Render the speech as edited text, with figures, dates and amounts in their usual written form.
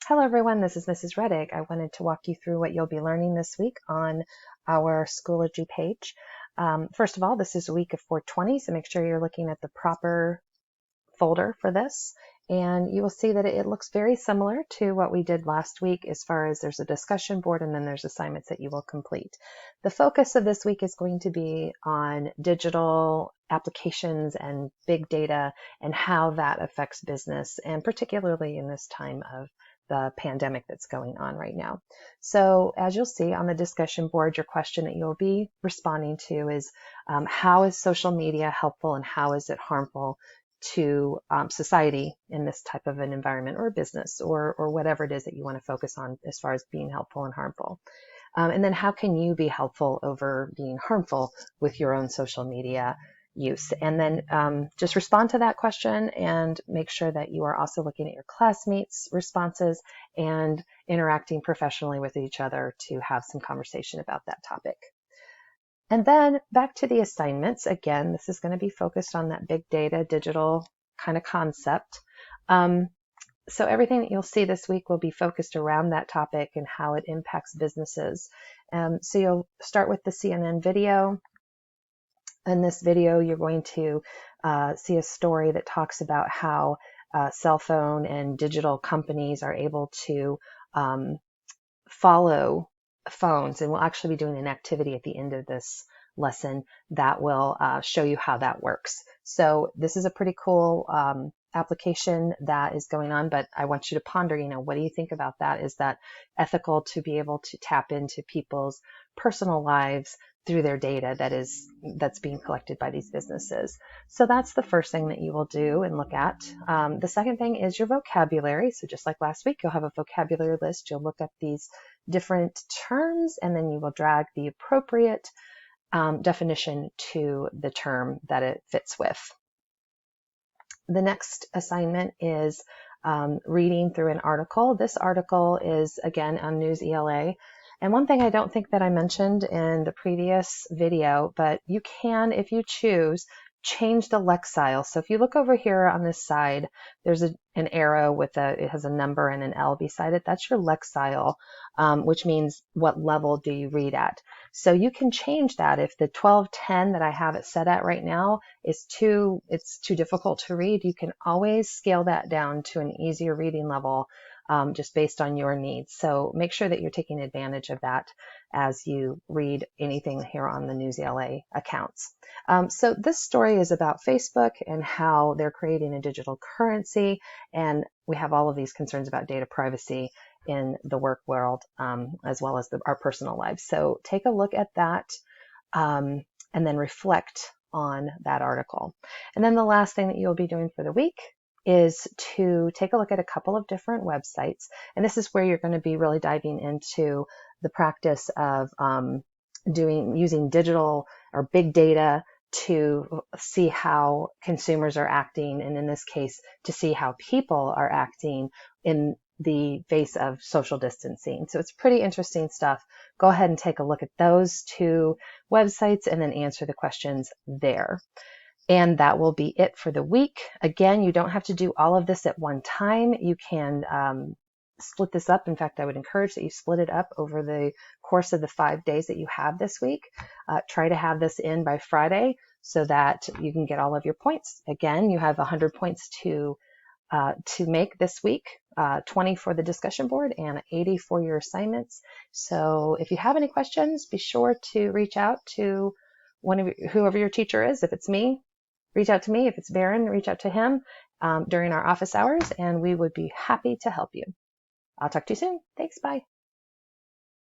Hello everyone, this is Mrs. Reddick. I wanted to walk you through what you'll be learning this week on our Schoology page. First of all, this is a week of 420, so make sure you're looking at the proper folder for this. And you will see that it looks very similar to what we did last week as far as there's a discussion board and then there's assignments that you will complete. The focus of this week is going to be on digital applications and big data and how that affects business, and particularly in this time of the pandemic that's going on right now. So as you'll see on the discussion board, your question that you'll be responding to is how is social media helpful and how is it harmful to society in this type of an environment or business or whatever it is that you want to focus on as far as being helpful and harmful. And then how can you be helpful over being harmful with your own social media use? And then just respond to that question and make sure that you are also looking at your classmates' responses and interacting professionally with each other to have some conversation about that topic. And then back to the assignments. Again, this is going to be focused on that big data, digital kind of concept. So everything that you'll see this week will be focused around that topic and how it impacts businesses. So you'll start with the CNN video. In this video, you're going to see a story that talks about how cell phone and digital companies are able to follow phones, and we'll actually be doing an activity at the end of this lesson that will show you how that works. So this is a pretty cool application that is going on, but I want you to ponder, what do you think about that? Is that ethical to be able to tap into people's personal lives through their data that's being collected by these businesses? So that's the first thing that you will do and look at. The second thing is your vocabulary. So just like last week, you'll have a vocabulary list. You'll look up these different terms and then you will drag the appropriate definition to the term that it fits with. The next assignment is reading through an article. This article is again on Newsela. And one thing I don't think that I mentioned in the previous video, but you can, if you choose, change the lexile. So if you look over here on this side, there's an arrow with it has a number and an L beside it. That's your lexile, which means what level do you read at. So you can change that. If the 1210 that I have it set at right now is it's too difficult to read, you can always scale that down to an easier reading level just based on your needs. So make sure that you're taking advantage of that as you read anything here on the Newsela accounts. So this story is about Facebook and how they're creating a digital currency, and we have all of these concerns about data privacy in the work world as well as our personal lives. So take a look at that and then reflect on that article. And then the last thing that you'll be doing for the week is to take a look at a couple of different websites. And this is where you're going to be really diving into the practice of using digital or big data to see how consumers are acting, and in this case, to see how people are acting in the face of social distancing. So it's pretty interesting stuff. Go ahead and take a look at those two websites and then answer the questions there. And that will be it for the week. Again, you don't have to do all of this at one time. You can split this up. In fact, I would encourage that you split it up over the course of the 5 days that you have this week. Try to have this in by Friday so that you can get all of your points. Again, you have 100 points to make this week, 20 for the discussion board and 80 for your assignments. So if you have any questions, be sure to reach out to whoever your teacher is. If it's me, reach out to me. If it's Baron, reach out to him during our office hours, and we would be happy to help you. I'll talk to you soon. Thanks. Bye.